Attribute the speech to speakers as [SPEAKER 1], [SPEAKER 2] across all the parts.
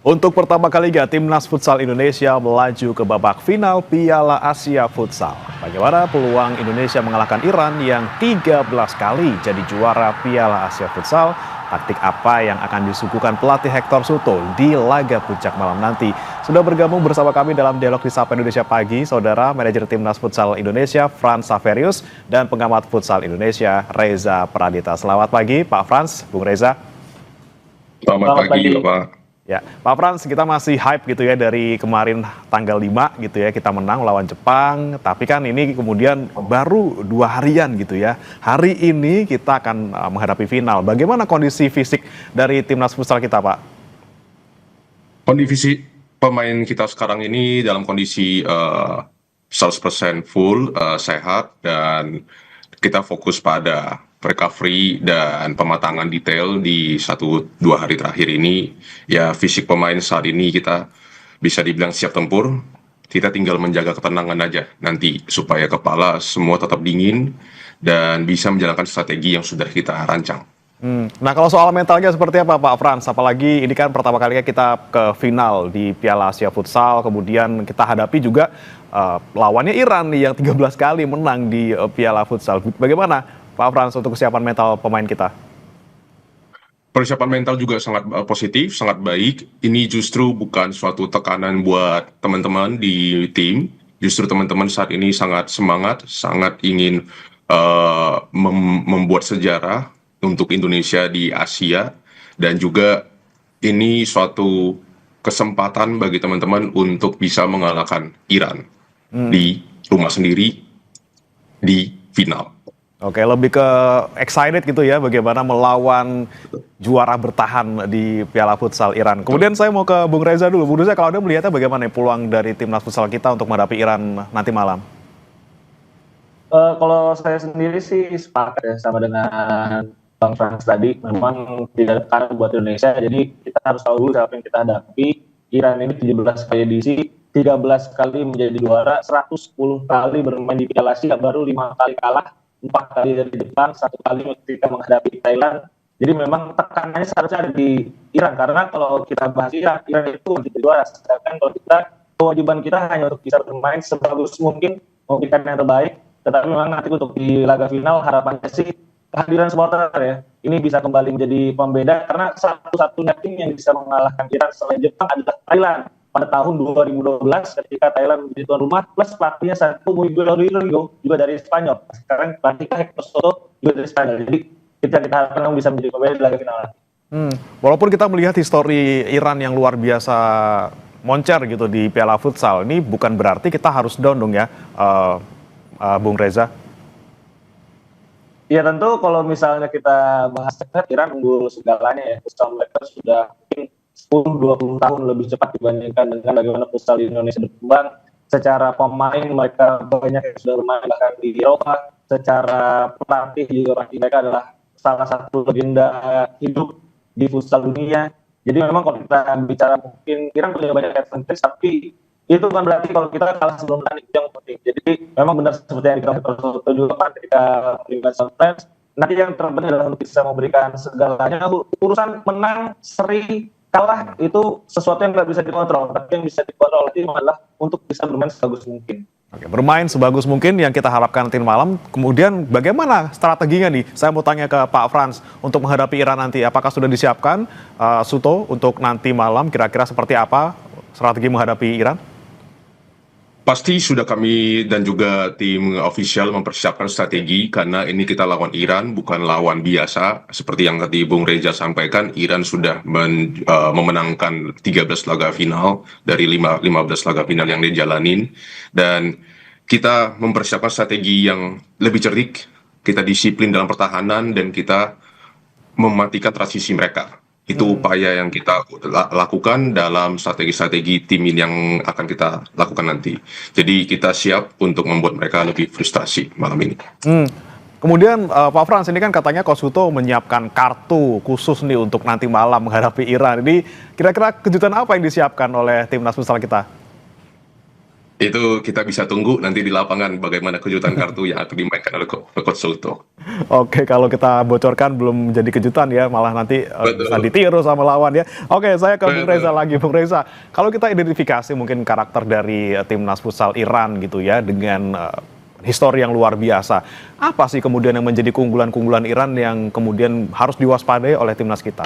[SPEAKER 1] Untuk pertama kalinya, Timnas Futsal Indonesia melaju ke babak final Piala Asia Futsal. Bagaimana peluang Indonesia mengalahkan Iran yang 13 kali jadi juara Piala Asia Futsal? Taktik apa yang akan disuguhkan pelatih Hector Suto di laga puncak malam nanti? Sudah bergabung bersama kami dalam dialog di Sapa Indonesia Pagi, Saudara Manajer Timnas Futsal Indonesia, Frans Saverius, dan pengamat Futsal Indonesia, Reza Pradita. Selamat pagi, Pak Frans, Bung Reza.
[SPEAKER 2] Selamat pagi, Bapak.
[SPEAKER 1] Ya, Pak Frans, kita masih hype gitu ya dari kemarin tanggal 5 gitu ya, kita menang melawan Jepang, tapi kan ini kemudian baru 2 harian gitu ya. Hari ini kita akan menghadapi final. Bagaimana kondisi fisik dari timnas futsal kita, Pak?
[SPEAKER 2] Kondisi pemain kita sekarang ini dalam kondisi 100% full, sehat, dan kita fokus pada recovery dan pematangan detail di 1-2 hari terakhir ini. Ya, fisik pemain saat ini kita bisa dibilang siap tempur. Kita tinggal menjaga ketenangan aja nanti supaya kepala semua tetap dingin dan bisa menjalankan strategi yang sudah kita rancang.
[SPEAKER 1] Nah, kalau soal mentalnya seperti apa, Pak Frans? Apalagi ini kan pertama kalinya kita ke final di Piala Asia Futsal, kemudian kita hadapi juga lawannya Iran nih yang 13 kali menang di Piala Futsal. Bagaimana, Pak Frans, untuk kesiapan mental pemain kita?
[SPEAKER 2] Persiapan mental juga sangat positif, sangat baik. Ini justru bukan suatu tekanan buat teman-teman di tim. Justru teman-teman saat ini sangat semangat, sangat ingin membuat sejarah untuk Indonesia di Asia. Dan juga ini suatu kesempatan bagi teman-teman untuk bisa mengalahkan Iran di rumah sendiri di final.
[SPEAKER 1] Oke, lebih ke excited gitu ya, bagaimana melawan juara bertahan di Piala Futsal Iran. Kemudian saya mau ke Bung Reza dulu. Bung Reza, kalau Anda melihatnya bagaimana peluang dari timnas futsal kita untuk menghadapi Iran nanti malam?
[SPEAKER 3] Kalau saya sendiri sih sepakat ya sama dengan Bang Frans tadi. Memang tidak ada tekanan buat Indonesia, jadi kita harus tahu dulu siapa yang kita hadapi. Iran ini 17 kali edisi, 13 kali menjadi juara, 110 kali bermain di Piala Asia, baru 5 kali kalah. 4 kali dari Jepang, 1 kali ketika menghadapi Thailand. Jadi memang tekanannya seharusnya ada di Iran, karena kalau kita bahas Iran itu menjadi juara. Sedangkan kalau kita, kewajiban kita hanya untuk bisa bermain sebagus mungkin, memberikan yang terbaik. Tetapi memang nanti untuk di laga final harapannya sih kehadiran supporter ya. Ini bisa kembali menjadi pembeda, karena satu-satunya tim yang bisa mengalahkan Iran selain Jepang adalah Thailand. Pada tahun 2012 ketika Thailand menjadi tuan rumah, plus pelatihnya satu Miguel Rodrigo juga dari Spanyol. Sekarang pelatihnya Hector Soto juga dari Spanyol. Jadi kita harapkan bisa menjadi pemain di laga final.
[SPEAKER 1] Walaupun kita melihat histori Iran yang luar biasa moncer gitu di Piala Futsal, ini bukan berarti kita harus down dong ya, Bung Reza.
[SPEAKER 3] Ya tentu kalau misalnya kita bahas Iran unggul segalanya ya. Futsal mereka sudah 10-20 tahun lebih cepat dibandingkan dengan bagaimana futsal di Indonesia berkembang. Secara pemain mereka banyak yang sudah bermain bahkan di Eropa. Secara pelatih juga pasti mereka adalah salah satu legenda hidup di futsal dunia. Jadi memang kalau kita bicara mungkin Iran punya banyak advantage, tapi itu bukan berarti kalau kita kalah sebelum tanding, yang penting. Jadi memang benar seperti yang dikatakan juga Pak ketika melihat Conference, nanti yang terpenting adalah untuk bisa memberikan segalanya. Urusan menang, seri, kalah itu sesuatu yang nggak bisa dikontrol, tapi yang bisa dikontrol itu adalah untuk bisa bermain sebagus mungkin.
[SPEAKER 1] Oke, bermain sebagus mungkin yang kita harapkan nanti malam. Kemudian bagaimana strateginya nih? Saya mau tanya ke Pak Frans untuk menghadapi Iran nanti. Apakah sudah disiapkan Suto untuk nanti malam kira-kira seperti apa strategi menghadapi Iran?
[SPEAKER 2] Pasti sudah kami dan juga tim official mempersiapkan strategi, karena ini kita lawan Iran, bukan lawan biasa. Seperti yang tadi Bung Reza sampaikan, Iran sudah memenangkan 13 laga final dari 15 laga final yang dijalanin. Dan kita mempersiapkan strategi yang lebih cerdik, kita disiplin dalam pertahanan, dan kita mematikan transisi mereka. Itu upaya yang kita lakukan dalam strategi-strategi tim yang akan kita lakukan nanti. Jadi kita siap untuk membuat mereka lebih frustasi malam ini.
[SPEAKER 1] Kemudian Pak Frans, ini kan katanya Coach Suto menyiapkan kartu khusus nih untuk nanti malam menghadapi Iran. Ini kira-kira kejutan apa yang disiapkan oleh timnas futsal kita?
[SPEAKER 2] Itu kita bisa tunggu nanti di lapangan bagaimana kejutan kartu yang akan dimainkan oleh Coach Sulto.
[SPEAKER 1] Oke, kalau kita bocorkan belum jadi kejutan ya, malah nanti bisa
[SPEAKER 2] Betul,
[SPEAKER 1] ditiru sama lawan ya. Oke, saya ke Bung Reza
[SPEAKER 2] betul.
[SPEAKER 1] lagi. Bung Reza, kalau kita identifikasi mungkin karakter dari timnas futsal Iran gitu ya, dengan histori yang luar biasa. Apa sih kemudian yang menjadi keunggulan-keunggulan Iran yang kemudian harus diwaspadai oleh timnas kita?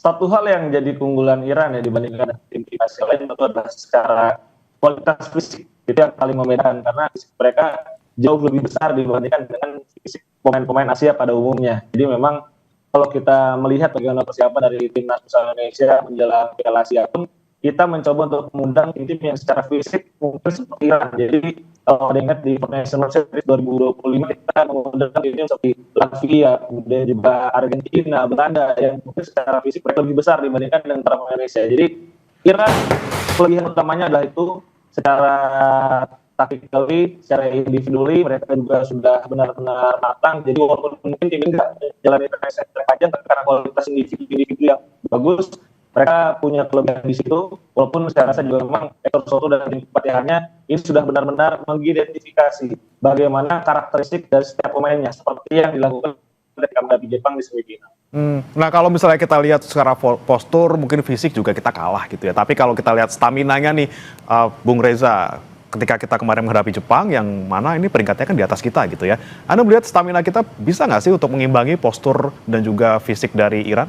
[SPEAKER 3] Satu hal yang jadi keunggulan Iran ya dibandingkan tim-tim Asia lain itu adalah secara kualitas fisik. Itu yang paling membedakan karena fisik mereka jauh lebih besar dibandingkan dengan fisik pemain-pemain Asia pada umumnya. Jadi memang kalau kita melihat bagaimana persiapan dari timnas futsal Indonesia menjelang Piala Asia pun kita mencoba untuk mengundang tim-tim yang secara fisik mungkin seperti Iran. Jadi kalau ada ingat di National Series 2025 kita mengundang tim seperti Latvia, kemudian juga Argentina, Belanda yang mungkin secara fisik mereka lebih besar dibandingkan dengan para pemain Indonesia. Jadi Iran kelebihan utamanya adalah itu secara tactically, secara individually mereka juga sudah benar-benar matang. Jadi walaupun mungkin tim ini nggak jalan internasional panjang, tapi karena kualitas individu yang bagus, mereka punya kelebihan di situ. Walaupun saya rasa juga memang Ekor Soto dan tim pelatihnya ini sudah benar-benar mengidentifikasi bagaimana karakteristik dari setiap pemainnya, seperti yang dilakukan ketika menghadapi Jepang di semifinal.
[SPEAKER 1] Nah kalau misalnya kita lihat secara postur, mungkin fisik juga kita kalah gitu ya. Tapi kalau kita lihat stamina-nya nih, Bung Reza, ketika kita kemarin menghadapi Jepang, yang mana ini peringkatnya kan di atas kita gitu ya. Anda melihat stamina kita bisa nggak sih untuk mengimbangi postur dan juga fisik dari Iran?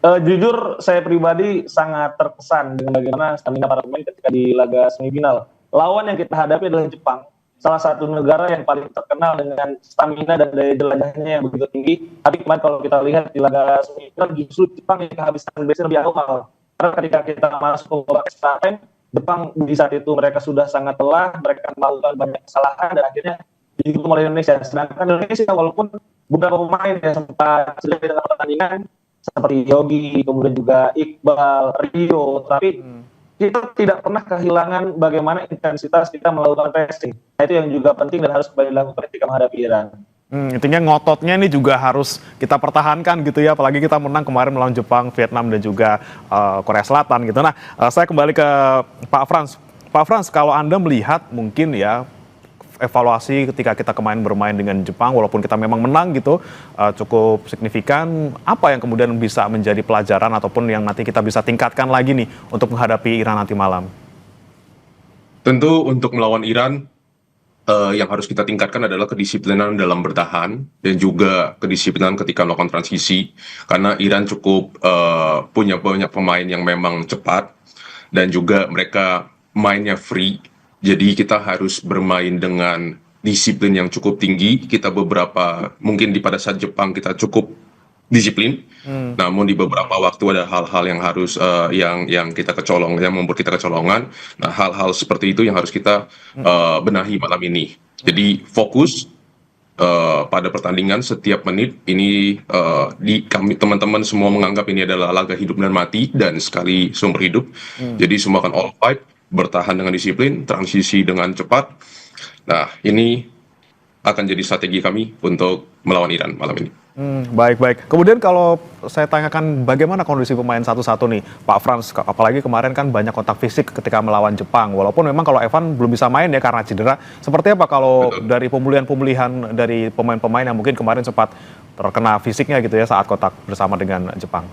[SPEAKER 3] Jujur saya pribadi sangat terkesan dengan bagaimana stamina para pemain ketika di laga semifinal. Lawan yang kita hadapi adalah Jepang, salah satu negara yang paling terkenal dengan stamina dan daya jelajahnya yang begitu tinggi. Tapi kemarin kalau kita lihat di laga semifinal justru Jepang yang kehabisan base lebih awal. Karena ketika kita masuk ke babak extra time, Jepang di saat itu mereka sudah sangat lelah, mereka melakukan banyak kesalahan dan akhirnya dihukum oleh Indonesia. Sedangkan Indonesia walaupun beberapa pemain yang sempat sudah di tengah pertandingan seperti Yogi, kemudian juga Iqbal, Rio, tapi kita tidak pernah kehilangan bagaimana intensitas kita melakukan pressing. Nah, itu yang juga penting dan harus kembali dilakukan ketika menghadapi Iran.
[SPEAKER 1] Intinya ngototnya ini juga harus kita pertahankan gitu ya, apalagi kita menang kemarin melawan Jepang, Vietnam dan juga Korea Selatan gitu. Nah, saya kembali ke Pak Frans. Pak Frans, kalau Anda melihat mungkin ya evaluasi ketika kita kemarin bermain dengan Jepang, walaupun kita memang menang gitu, cukup signifikan. Apa yang kemudian bisa menjadi pelajaran ataupun yang nanti kita bisa tingkatkan lagi nih untuk menghadapi Iran nanti malam?
[SPEAKER 2] Tentu untuk melawan Iran, yang harus kita tingkatkan adalah kedisiplinan dalam bertahan dan juga kedisiplinan ketika melakukan transisi. Karena Iran cukup punya banyak pemain yang memang cepat dan juga mereka mainnya free. Jadi kita harus bermain dengan disiplin yang cukup tinggi. Kita mungkin pada saat Jepang kita cukup disiplin, namun di beberapa waktu ada hal-hal yang harus yang kita yang membuat kita kecolongan. Nah, hal-hal seperti itu yang harus kita benahi malam ini. Jadi fokus pada pertandingan setiap menit ini, kami teman-teman semua menganggap ini adalah laga hidup dan mati dan sekali seumur hidup. Jadi semua akan all fight, bertahan dengan disiplin, transisi dengan cepat. Nah, ini akan jadi strategi kami untuk melawan Iran malam ini.
[SPEAKER 1] Baik-baik. Kemudian kalau saya tanyakan bagaimana kondisi pemain satu-satu nih, Pak Frans, apalagi kemarin kan banyak kontak fisik ketika melawan Jepang, walaupun memang kalau Evan belum bisa main ya karena cedera. Seperti apa kalau
[SPEAKER 2] Betul.
[SPEAKER 1] dari pemulihan dari pemain-pemain yang mungkin kemarin sempat terkena fisiknya gitu ya saat kontak bersama dengan Jepang?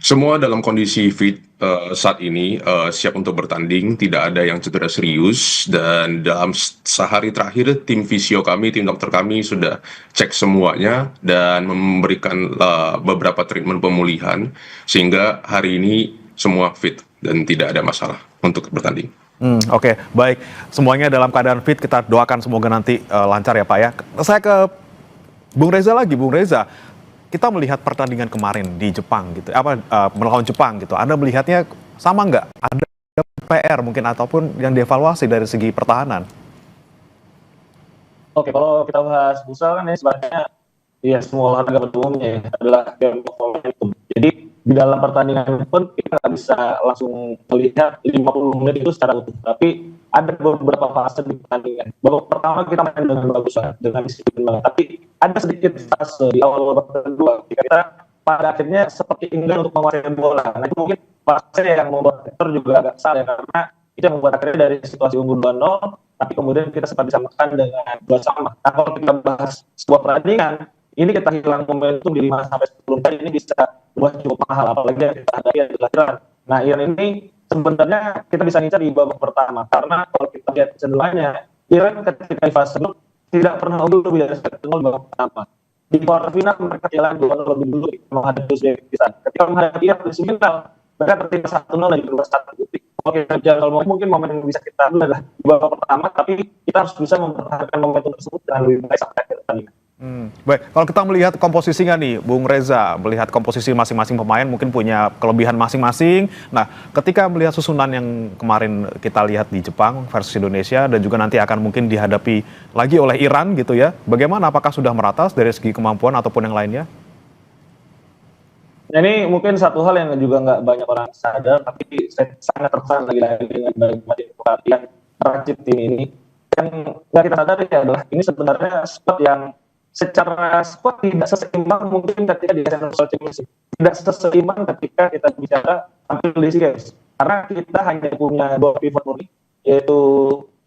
[SPEAKER 2] Semua dalam kondisi fit saat ini, siap untuk bertanding, tidak ada yang cedera serius, dan dalam sehari terakhir tim fisio kami, tim dokter kami sudah cek semuanya dan memberikan beberapa treatment pemulihan, sehingga hari ini semua fit dan tidak ada masalah untuk bertanding.
[SPEAKER 1] Oke, baik. Semuanya dalam keadaan fit, kita doakan semoga nanti lancar ya Pak ya. Saya ke Bung Reza lagi, Bung Reza. Kita melihat pertandingan kemarin di Jepang gitu, melawan Jepang gitu. Anda melihatnya sama nggak? Ada PR mungkin ataupun yang dievaluasi dari segi pertahanan?
[SPEAKER 3] Oke, kalau kita bahas futsal kan ini sebenarnya ya semua olahraga pada umumnya ya, adalah game of momentum. Jadi di dalam pertandingan pun kita nggak bisa langsung melihat 50 menit itu secara utuh. Tapi ada beberapa fase di pertandingan. Babak pertama kita main dengan bagus banget, dengan disiplin banget. Tapi ada sedikit fase di awal babak kedua ketika kita pada akhirnya seperti enggan untuk menguasai bola. Nah itu mungkin fase yang membuat Hector juga agak salah ya, karena itu yang membuat akhirnya dari situasi unggul 2-0, tapi kemudian kita sempat disamakan dengan 2-2. Nah, kalau kita bahas sebuah pertandingan, ini kita hilang momentum di 5 sampai 10 kali, ini bisa buat cukup mahal, apalagi yang kita hadapi adalah Iran. Nah, Iran ini sebenarnya kita bisa ngincar di babak pertama, karena kalau kita lihat kecenderungannya, Iran ketika di fase grup tidak pernah unggul lebih dari 1-0 di babak pertama. Di kuarter final mereka kehilangan 2-0 lebih dulu menghadapi Uzbekistan. Ketika menghadapi Iran di semifinal, mereka tertinggal 1-0 dari kedua satu titik. Oke, kalau mungkin momen yang bisa kita ambil adalah di babak pertama, tapi kita harus bisa mempertahankan momentum tersebut dengan lebih baik sampai akhir pertandingan.
[SPEAKER 1] Baik, kalau kita melihat komposisinya nih, Bung Reza, melihat komposisi masing-masing pemain mungkin punya kelebihan masing-masing. Nah, ketika melihat susunan yang kemarin kita lihat di Jepang versus Indonesia dan juga nanti akan mungkin dihadapi lagi oleh Iran gitu ya, bagaimana? Apakah sudah merata dari segi kemampuan ataupun yang lainnya?
[SPEAKER 3] Nah, ini mungkin satu hal yang juga nggak banyak orang sadar, tapi saya sangat terkesan lagi-lagi dengan bagaimana perhatian Racit tim ini. Yang nggak kita sadari adalah ini sebenarnya squad yang secara squad tidak seseimbang mungkin ketika di National Championship. Tidak seseimbang ketika kita bicara tampil di SEA Games. Karena kita hanya punya 2 pivot murni, yaitu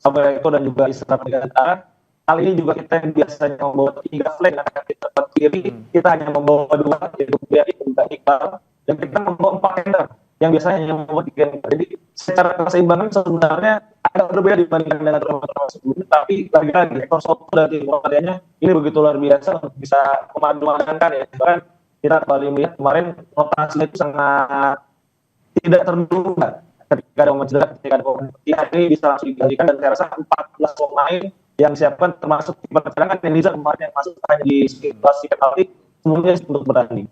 [SPEAKER 3] Samuel Eto'o dan juga Isra Penegantara. Kali ini juga kita yang biasanya membawa 3 flank, nah kita ke kiri, kita hanya membawa 2, yaitu Biari dan juga Iqbal, dan kita membawa 4 handler, yang biasanya hanya membawa 3 handler. Jadi secara keseimbangan sebenarnya agak berbeda dibandingkan dengan turnamen sebelumnya, tapi lagi-lagi Hector Soto dan tim Romaria ini begitu luar biasa untuk bisa memadukan ya. Bahkan kita kembali melihat kemarin rotasinya itu sangat tidak terduga. Ketika ada momen cedera, ketika ada momen latihan, ini bisa langsung digantikan, dan saya rasa 14 pemain yang siapkan termasuk kiper cadangan Eliza kemarin yang masuk hanya di situasi penalti semuanya untuk bertanding.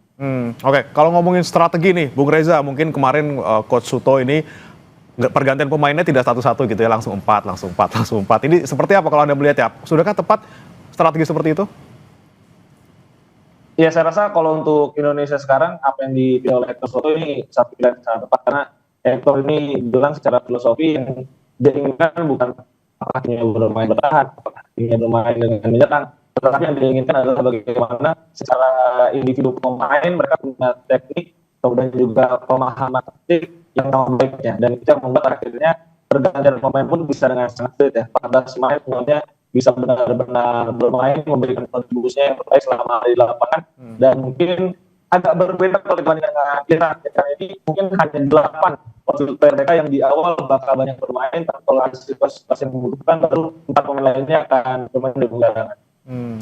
[SPEAKER 1] Oke. Kalau ngomongin strategi nih, Bung Reza, mungkin kemarin Coach Suto ini pergantian pemainnya tidak satu-satu gitu ya, langsung 4. Ini seperti apa kalau Anda melihat ya? Sudahkah tepat strategi seperti itu?
[SPEAKER 3] Ya, saya rasa kalau untuk Indonesia sekarang apa yang dipilih oleh Hector Soto ini satu pilihan yang sangat tepat, karena Hector ini bilang secara filosofi yang diinginkan bukan apakah timnya bermain bertahan, apakah timnya bermain dengan menyerang, tetapi yang diinginkan adalah bagaimana secara individu pemain mereka punya teknik kemudian juga pemahaman taktik yang sama baiknya, dan itu yang membuat akhirnya pergantian pemain pun bisa dengan sangat sulit ya. 14 pemain semuanya bisa benar-benar bermain, memberikan kontribusinya yang terbaik selama di lapangan, dan mungkin agak berbeda kalau dibandingkan dengan Iran. Karena ini mungkin hanya 8 player mereka yang di awal bakal banyak bermain, tapi kalau ada situasi yang membutuhkan baru 4 pemain lainnya akan bermain di cadangan.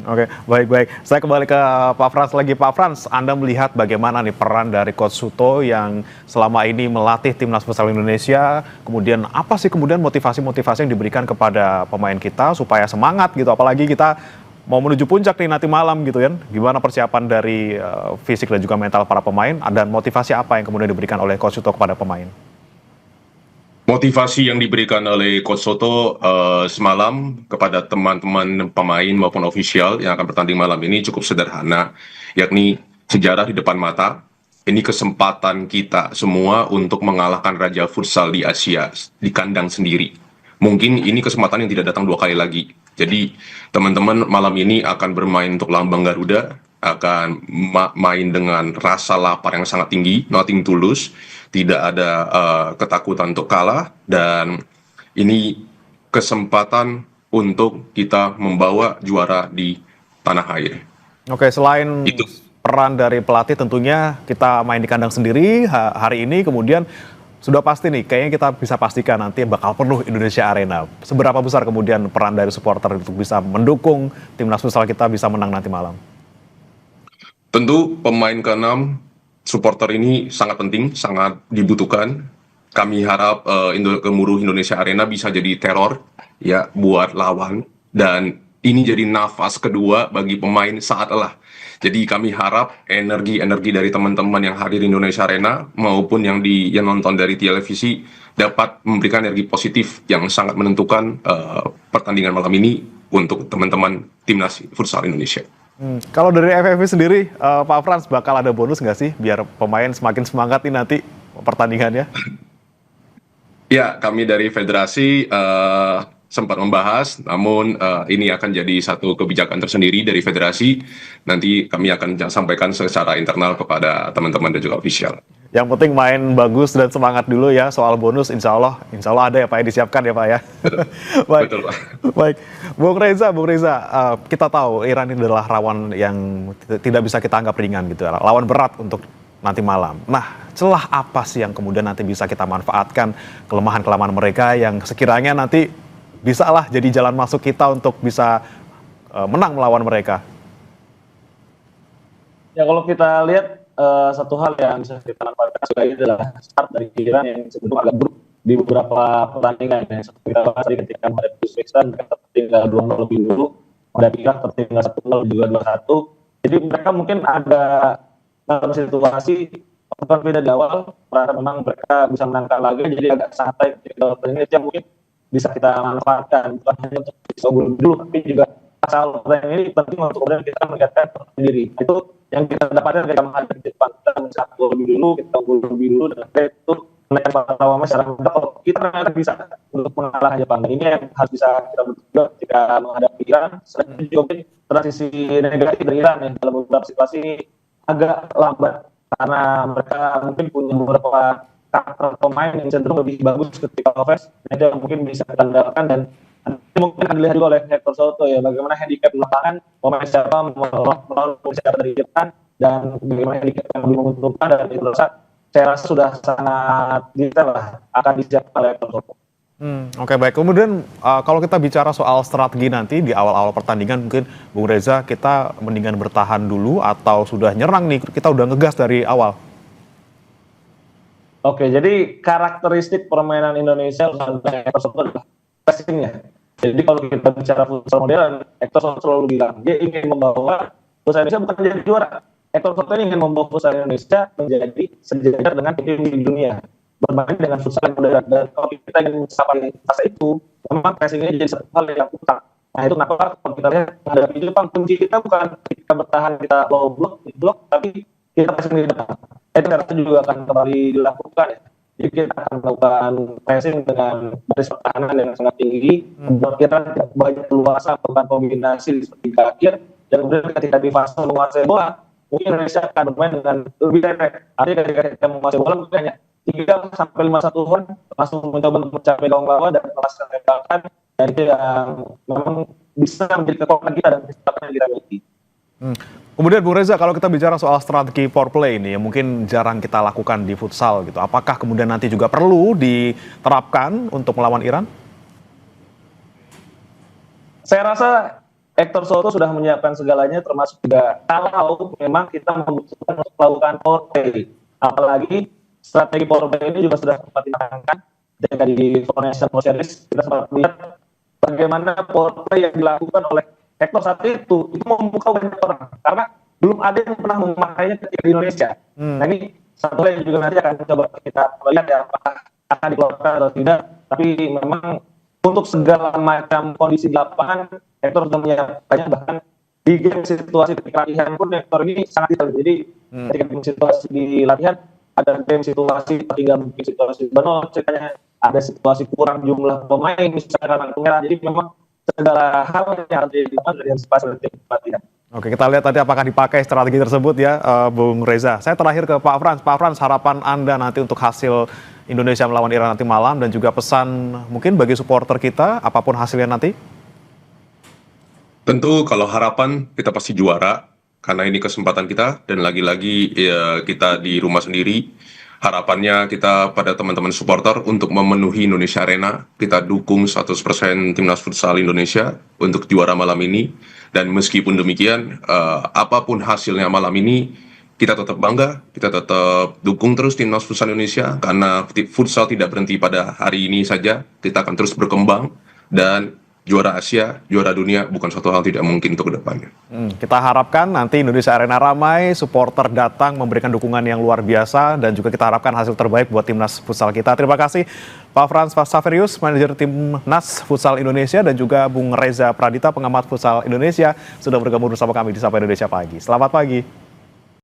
[SPEAKER 1] Oke, baik. Saya kembali ke Pak Frans lagi. Pak Frans, Anda melihat bagaimana nih peran dari Coach Suto yang selama ini melatih Timnas Futsal Indonesia, kemudian apa sih kemudian motivasi-motivasi yang diberikan kepada pemain kita supaya semangat gitu, apalagi kita mau menuju puncak nih nanti malam gitu kan. Gimana persiapan dari fisik dan juga mental para pemain, dan motivasi apa yang kemudian diberikan oleh Coach Suto kepada pemain?
[SPEAKER 2] Motivasi yang diberikan oleh Coach Soto semalam kepada teman-teman pemain maupun ofisial yang akan bertanding malam ini cukup sederhana, yakni sejarah di depan mata. Ini kesempatan kita semua untuk mengalahkan Raja Futsal di Asia di kandang sendiri. Mungkin ini kesempatan yang tidak datang 2 kali lagi. Jadi teman-teman malam ini akan bermain untuk lambang Garuda, akan main dengan rasa lapar yang sangat tinggi, nothing tulus, tidak ada ketakutan untuk kalah, dan ini kesempatan untuk kita membawa juara di tanah air.
[SPEAKER 1] Oke, selain
[SPEAKER 2] Itu
[SPEAKER 1] peran dari pelatih tentunya kita main di kandang sendiri hari ini, kemudian sudah pasti nih, kayaknya kita bisa pastikan nanti bakal penuh Indonesia Arena. Seberapa besar kemudian peran dari supporter untuk bisa mendukung Timnas Futsal kita bisa menang nanti malam?
[SPEAKER 2] tentu pemain ke-6 supporter ini sangat penting, sangat dibutuhkan. Kami harap gemuruh Indonesia Arena bisa jadi teror ya buat lawan, dan ini jadi nafas kedua bagi pemain saat lelah. Jadi kami harap energi dari teman-teman yang hadir di Indonesia Arena maupun yang nonton dari televisi dapat memberikan energi positif yang sangat menentukan pertandingan malam ini untuk teman-teman Timnas Futsal Indonesia.
[SPEAKER 1] Kalau dari FFV sendiri, Pak Frans, bakal ada bonus nggak sih biar pemain semakin semangat nih nanti pertandingannya?
[SPEAKER 2] Ya, kami dari federasi sempat membahas, namun ini akan jadi satu kebijakan tersendiri dari federasi. Nanti kami akan sampaikan secara internal kepada teman-teman dan juga ofisial.
[SPEAKER 1] Yang penting main bagus dan semangat dulu ya. Soal bonus insya Allah ada ya Pak ya, disiapkan ya Pak ya. Baik,
[SPEAKER 2] Betul, Pak.
[SPEAKER 1] baik. Bung Reza, kita tahu Iran ini adalah lawan yang tidak bisa kita anggap ringan gitu, lawan berat untuk nanti malam. Nah, celah apa sih yang kemudian nanti bisa kita manfaatkan kelemahan-kelemahan mereka yang sekiranya nanti bisa lah jadi jalan masuk kita untuk bisa menang melawan mereka?
[SPEAKER 3] Ya kalau kita lihat satu hal yang bisa kita manfaatkan sebagai adalah start dari Iran yang sebelum agak buruk di beberapa pertandingan. Ya. Seperti kita bahas tadi ketika menghadapi Uzbekistan mereka tertinggal 2-0 lebih dulu, menghadapi Irak tertinggal 1-0 juga 2-1. Jadi mereka mungkin ada dalam situasi berbeda di awal, karena memang mereka bisa menangkan lagi, jadi agak santai ketika pertandingan itu yang mungkin bisa kita manfaatkan, bukan hanya untuk bisa unggul dulu, tapi juga asal pertandingan ini penting untuk kemudian kita meningkatkan sendiri. Itu yang kita dapatkan ketika menghadapi Jepang, kita satu lebih dulu, kita unggul lebih dulu, dan itu menaikkan pengetahuan secara mudah. Kalau kita ternyata bisa untuk mengalahkan Jepang, dan ini yang harus bisa kita bentuk ketika menghadapi Iran. Selain itu juga mungkin transisi negatif dari Iran yang dalam beberapa situasi ini agak lambat karena mereka mungkin punya beberapa karakter pemain yang cenderung lebih bagus ketika offense, itu yang mungkin bisa kita andalkan. Dan mungkin akan dilihat juga oleh Hector Soto ya, bagaimana handicap di lapangan, pemain siapa melawan siapa dari Jepang, dan bagaimana handicap yang lebih menguntungkan, dan itu saya rasa sudah sangat detail lah akan disiapkan oleh Hector Soto.
[SPEAKER 1] Oke, baik. Kemudian kalau kita bicara soal strategi nanti di awal-awal pertandingan, mungkin Bung Reza, kita mendingan bertahan dulu atau sudah nyerang nih, kita udah ngegas dari awal?
[SPEAKER 3] Oke, jadi karakteristik permainan Indonesia Hector Soto adalah passingnya. Jadi kalau kita bicara futsal modern, Hector Soto selalu bilang dia ingin membawa futsal Indonesia bukan jadi juara. Hector Soto ini ingin membawa futsal Indonesia menjadi sejajar dengan tim di dunia, bermain dengan futsal yang modern. Dan kalau kita ingin mencapai fase itu, memang passingnya jadi satu hal yang utama. Nah itu kenapa kalau kita lihat menghadapi Jepang, kunci kita bukan kita bertahan, kita low block, tapi kita passing di depan. Itu saya rasa juga akan kembali dilakukan ya. Jadi kita akan melakukan passing dengan baris pertahanan yang sangat tinggi, membuat kita banyak luasa melakukan kombinasi seperti akhir, dan kemudian ketika di fase menguasai bola, mungkin Indonesia akan bermain dengan lebih direct. Artinya ketika kita menguasai bola mungkin hanya 3-5 satuan langsung mencoba untuk mencapai gawang lawan dan melepaskan tembakan, dan itu yang memang bisa menjadi kekuatan kita dan kesempatan yang kita miliki.
[SPEAKER 1] Kemudian Bung Reza, kalau kita bicara soal strategi power play ini yang mungkin jarang kita lakukan di futsal gitu, apakah kemudian nanti juga perlu diterapkan untuk melawan Iran?
[SPEAKER 3] Saya rasa Hector Soto sudah menyiapkan segalanya, termasuk juga kalau memang kita membutuhkan untuk melakukan power play. Apalagi strategi power play ini juga sudah sempat dilakukan ketika di Foundation Series. Kita sempat melihat bagaimana power play yang dilakukan oleh Hector saat itu membuka banyak orang, karena belum ada yang pernah memakainya ketika di Indonesia. Nah ini satu yang juga nanti akan coba kita lihat ya, apakah akan dikeluarkan atau tidak. Tapi memang untuk segala macam kondisi di lapangan, Hector sudah menyiapkannya. Bahkan di game situasi ketika latihan pun Hector ini sangat detail. Jadi ketika game situasi di latihan, ada game situasi tertinggal, mungkin situasi benar, ceritanya ada situasi kurang jumlah pemain, misalnya karena merah. Jadi memang segala hal yang harus dilakukan dari antisipasi dari tim latihan.
[SPEAKER 1] Oke, kita lihat nanti apakah dipakai strategi tersebut ya, Bung Reza. Saya terakhir ke Pak Frans. Pak Frans, harapan Anda nanti untuk hasil Indonesia melawan Iran nanti malam, dan juga pesan mungkin bagi supporter kita, apapun hasilnya nanti?
[SPEAKER 2] Tentu kalau harapan kita pasti juara, karena ini kesempatan kita, dan lagi-lagi ya, kita di rumah sendiri. Harapannya kita pada teman-teman supporter untuk memenuhi Indonesia Arena. Kita dukung 100% Timnas Futsal Indonesia untuk juara malam ini. Dan meskipun demikian, apapun hasilnya malam ini, kita tetap bangga, kita tetap dukung terus Timnas Futsal Indonesia, karena futsal tidak berhenti pada hari ini saja. Kita akan terus berkembang, dan juara Asia, juara dunia bukan suatu hal tidak mungkin untuk kedepannya.
[SPEAKER 1] Kita harapkan nanti Indonesia Arena ramai, supporter datang memberikan dukungan yang luar biasa, dan juga kita harapkan hasil terbaik buat Timnas Futsal kita. Terima kasih Pak Frans Saverius, manajer Timnas Futsal Indonesia, dan juga Bung Reza Pradita, pengamat Futsal Indonesia, sudah bergabung bersama kami di Sapa Indonesia Pagi. Selamat pagi.